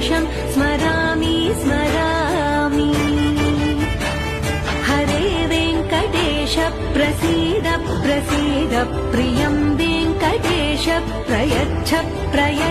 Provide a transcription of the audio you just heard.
वेङ्कटेशं स्मरामि स्मरामि। हरे वेङ्कटेश प्रसीद प्रसीद प्रियं वेङ्कटेश प्रयच्छ प्रयच्छ।